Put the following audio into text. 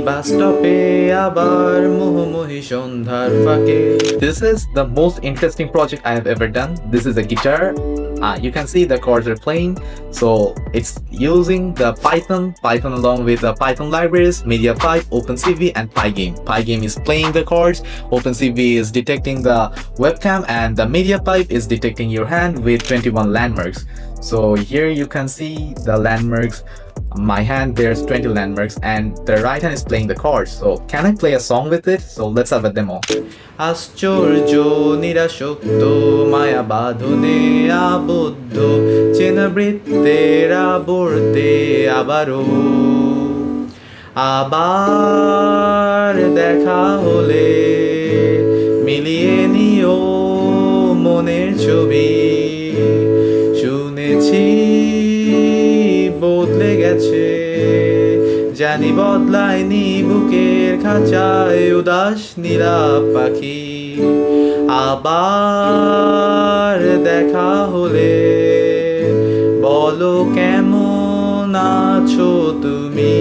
বাস স্টপে আবার মোহমোহী সন্ধ্যার ফাঁকে। This is the most interesting project I have ever done. This is a guitar. You can see the chords are playing. So it's using the Python along with the Python libraries, MediaPipe, OpenCV, and Pygame. Pygame is playing the chords, OpenCV is detecting the webcam, and the MediaPipe is detecting your hand with 21 landmarks. So here you can see the landmarks. My hand, there's 20 landmarks, and the right hand is playing the chords. So can I play a song with it? So let's have a demo. আশ্চর্য নিরাসক্ত মায়া বাঁধনে আবদ্ধ চেনা বৃত্তের আবর্তে আবারও আবার দেখা হলে মিলিয়ে নিও মনের ছবি। শুনেছি বদলে গেছে, জানি বদলায়নি বুকের খাঁচায় উদাস নীলাভ পাখি। আবার দেখা হলে বলো কেমন আছো তুমি।